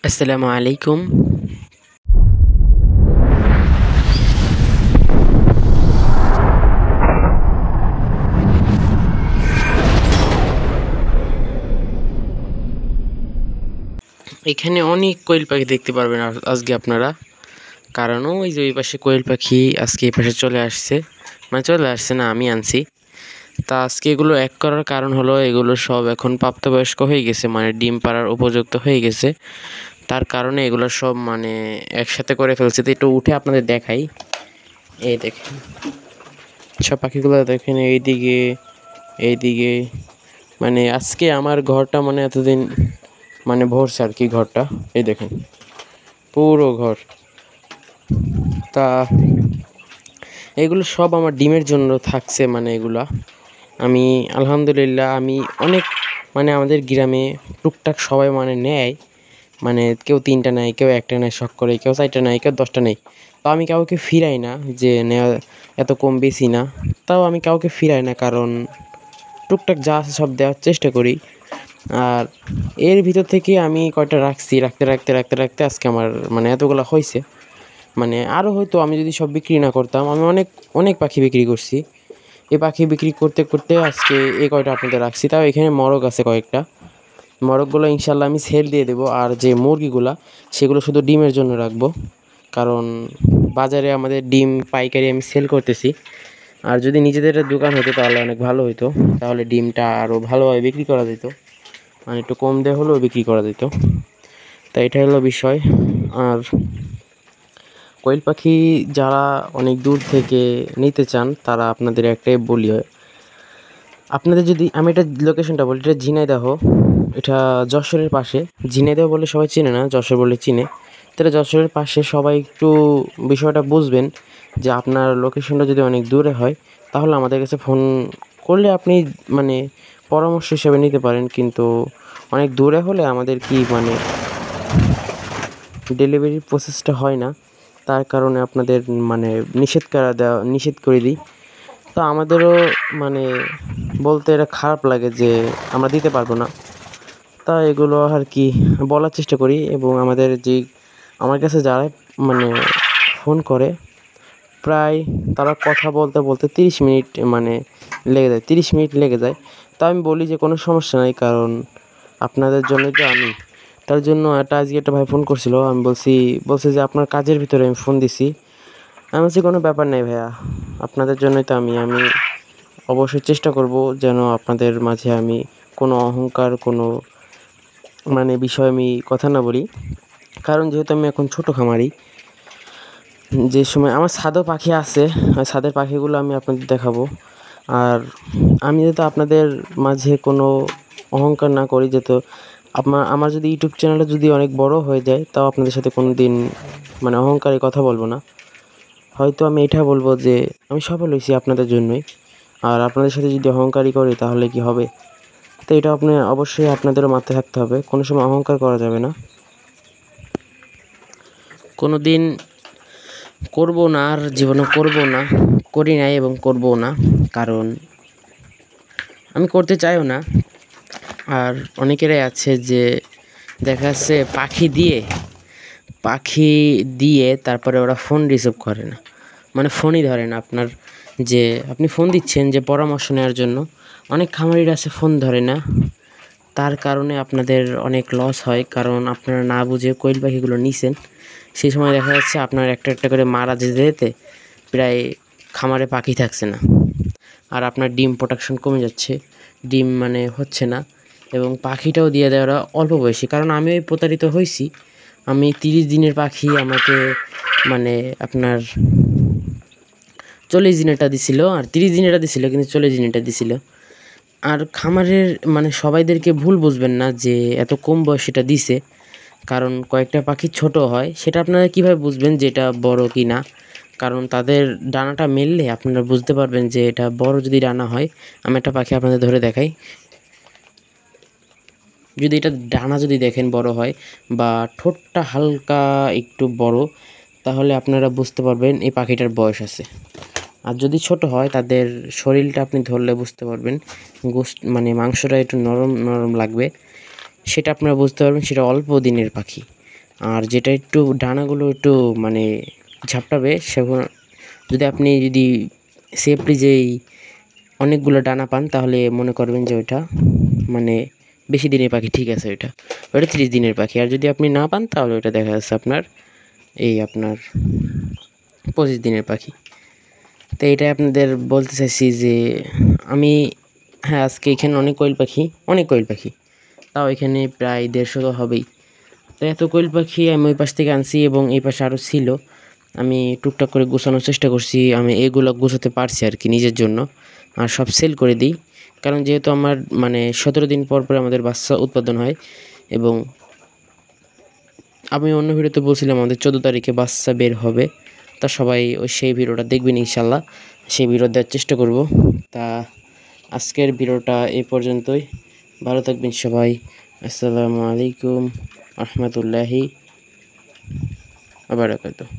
আসসালামু আলাইকুম। এখানে অনেক কোয়েল পাখি দেখতে পারবেন আজকে আপনারা। কারণ ওই যে ওই পাশে কোয়েল পাখি আজকে এই পাশে চলে আসছে, মানে চলে আসছে না, আমি আনছি। তা আজকে এগুলো এক করার কারণ হলো এগুলো সব এখন প্রাপ্তবয়স্ক হয়ে গেছে, মানে ডিম পাড়ার উপযুক্ত হয়ে গেছে। তার কারণে এগুলো সব মানে একসাথে করে ফেলছে। তো একটু উঠে আপনাদের দেখাই। এই দেখেন সব পাখিগুলো, দেখেন এইদিকে এইদিকে। মানে আজকে আমার ঘরটা মানে এতদিন মানে ভরছে আর কি ঘরটা। এই দেখেন পুরো ঘর। তা এগুলো সব আমার ডিমের জন্য থাকছে, মানে এগুলা আমি আলহামদুলিল্লাহ আমি অনেক মানে আমাদের গ্রামে টুকটাক সবাই মানে নেয়, মানে কেউ 3টা নেয়, কেউ 1টা নেয় শখ করে, কেউ 4টা নেয়, কেউ 10টা নেয়। তো আমি কাউকে ফিরাই না যে নেওয়া এত কম বেশি না। তাও আমি কাউকে ফিরাই না, কারণ টুকটাক যা আছে সব দেওয়ার চেষ্টা করি। আর এর ভিতর থেকে আমি কয়টা রাখছি, রাখতে আজকে আমার মানে এতগুলো হয়েছে। মানে আরও হয়তো আমি যদি সব বিক্রি না করতাম, আমি অনেক অনেক পাখি বিক্রি করছি। এই পাখি বিক্রি করতে করতে আজকে এই কয়টা আপনাদের রাখছি। তাও এখানে মরগ আছে কয়েকটা, মরগগুলো ইনশাল্লাহ আমি সেল দিয়ে দেবো। আর যে মুরগিগুলা সেগুলো শুধু ডিমের জন্য রাখবো, কারণ বাজারে আমাদের ডিম পাইকারি আমি সেল করতেছি। আর যদি নিজেদের দোকান হতো তাহলে অনেক ভালো হতো, তাহলে ডিমটা আরও ভালোভাবে বিক্রি করা যেত, মানে একটু কম দিয়ে হলেও বিক্রি করা যেত। তাই এটা হলো বিষয়। আর কোয়েল পাখি যারা অনেক দূর থেকে নিতে চান তারা আপনাদের একটাই বলি হয়, আপনাদের যদি আমি এটা লোকেশনটা বলি, এটা ঝিনাইদহ, এটা যশোরের পাশে। ঝিনাইদহ বলে সবাই চিনে না, যশোর বলে চিনে। তো এটা যশোরের পাশে, সবাই একটু বিষয়টা বুঝবেন যে আপনার লোকেশনটা যদি অনেক দূরে হয় তাহলে আমাদের কাছে ফোন করলে আপনি মানে পরামর্শ হিসেবে নিতে পারেন। কিন্তু অনেক দূরে হলে আমাদের কি মানে ডেলিভারি প্রসেসটা হয় না, তার কারণে আপনাদের মানে নিষেধ করে দিই। তো আমাদেরও মানে বলতে এটা খারাপ লাগে যে আমরা দিতে পারবো না। তা এগুলো আর কি বলার চেষ্টা করি। এবং আমার কাছে যারা মানে ফোন করে, প্রায় তারা কথা বলতে বলতে 30 মিনিট মানে লেগে যায়, 30 মিনিট লেগে যায়। তা আমি বলি যে কোনো সমস্যা নাই, কারণ আপনাদের জন্যই তো আমি। তার জন্য আজকে একটা ভাই ফোন করছিল, আমি বলছে যে আপনার কাজের ভিতরে আমি ফোন দিছি। আমি বলছি কোনো ব্যাপার নেই ভাইয়া, আপনাদের জন্যই তো আমি অবশ্যই চেষ্টা করব যেন আপনাদের মাঝে আমি কোনো অহংকার, কোনো মানে বিষয়ে আমি কথা না বলি। কারণ যেহেতু আমি এখন ছোটো খামারি, যে সময় আমার ছাদেও পাখি আছে, আর ছাদের পাখিগুলো আমি আপনাদের দেখাবো। আর আমি যাতে আপনাদের মাঝে কোনো অহংকার না করি, যেহেতু আমার যদি ইউটিউব চ্যানেলটা যদি অনেক বড় হয়ে যায়, তাও আপনাদের সাথে কোনো দিন মানে অহংকারে কথা বলবো না। হয়তো আমি এটা বলবো যে আমি সফল হয়েছি আপনাদের জন্যই। আর আপনাদের সাথে যদি অহংকারই করি তাহলে কি হবে? তো এটা অবশ্যই আপনাদেরও মাথায় থাকতে হবে, কোনো সময় অহংকার করা যাবে না, কোনো দিন করবো না, আর জীবনে করবো না, করি নাই এবং করবো না, কারণ আমি করতে চাইও না। আর অনেকেরাই আছে যে দেখা যাচ্ছে পাখি দিয়ে তারপরে ওরা ফোন রিসিভ করে না, মানে ফোনই ধরে না আপনার। যে আপনি ফোন দিচ্ছেন যে পরামর্শ নেওয়ার জন্য, অনেক খামারিরা আছে ফোন ধরে না। তার কারণে আপনাদের অনেক লস হয়, কারণ আপনারা না বুঝে কোয়েল পাখিগুলো নিছেন। সেই সময় দেখা যাচ্ছে আপনার একটা একটা করে মারা যেতে যেতে প্রায় খামারে পাখি থাকছে না, আর আপনার ডিম প্রোডাকশন কমে যাচ্ছে, ডিম মানে হচ্ছে না। এবং পাখিটাও দিয়ে দেয় ওরা অল্প বয়সী, কারণ আমি ওই প্রতারিত হয়েছি। আমি 30 দিনের পাখি আমাকে মানে আপনার 40 দিনেরটা দিছিল, আর 30 দিনেরটা দিছিল, কিন্তু 40 দিনেরটা দিছিল। আর খামারের মানে সবাইদেরকে ভুল বুঝবেন না যে এত কম বয়সীটা দিছে, কারণ কয়েকটা পাখি ছোট হয়, সেটা আপনারা কীভাবে বুঝবেন যে এটা বড় কি না? কারণ তাদের ডানাটা মেললে আপনারা বুঝতে পারবেন যে এটা বড় যদি ডানা হয়। আমি একটা পাখি আপনাদের ধরে দেখাই, যদি এটা ডানা যদি দেখেন বড় হয় বা ঠোঁটটা হালকা একটু বড়, তাহলে আপনারা বুঝতে পারবেন এই পাখিটার বয়স আছে। আর যদি ছোট হয় তাদের শরীরটা আপনি ধরলে বুঝতে পারবেন, মানে মাংসটা একটু নরম নরম লাগবে, সেটা আপনারা বুঝতে পারবেন সেটা অল্প দিনের পাখি। আর যেটা একটু ডানাগুলো একটু মানে ঝাপটাবে সেগুলো যদি সেফলি যেই অনেকগুলো ডানা পান তাহলে মনে করবেন যে ওইটা মানে বেশি দিনের পাখি, ঠিক আছে, ওইটা 30 দিনের পাখি। আর যদি আপনি না পান তাহলে ওইটা দেখা যাচ্ছে আপনার 25 দিনের পাখি। তো এটাই আপনাদের বলতে চাইছি যে আমি, হ্যাঁ, আজকে এখানে অনেক কোয়েল পাখি, তাও এখানে প্রায় 150 তো হবেই। তো এত কোয়েল পাখি আমি ওই পাশ থেকে আনছি এবং এই পাশে আরও ছিল। আমি টুকটাক করে গোছানোর চেষ্টা করছি, আমি এগুলো গোছাতে পারছি আর কি নিজের জন্য, আর সব সেল করে দিই। কারণ যেহেতু আমার মানে 17 দিন পর পর আমাদের বাচ্চা উৎপাদন হয়, এবং আমি অন্য ভিডিওতে বলছিলাম আমাদের 14 তারিখে বাচ্চা বের হবে। তা সবাই সেই ভিডিওটা দেখবেন ইনশাল্লাহ, সেই ভিডিও দেওয়ার চেষ্টা করব। তা আজকের ভিডিওটা এই পর্যন্তই। ভালো থাকবেন সবাই। আসসালামু আলাইকুম রহমতুল্লাহি ওয়া বারাকাতুহু।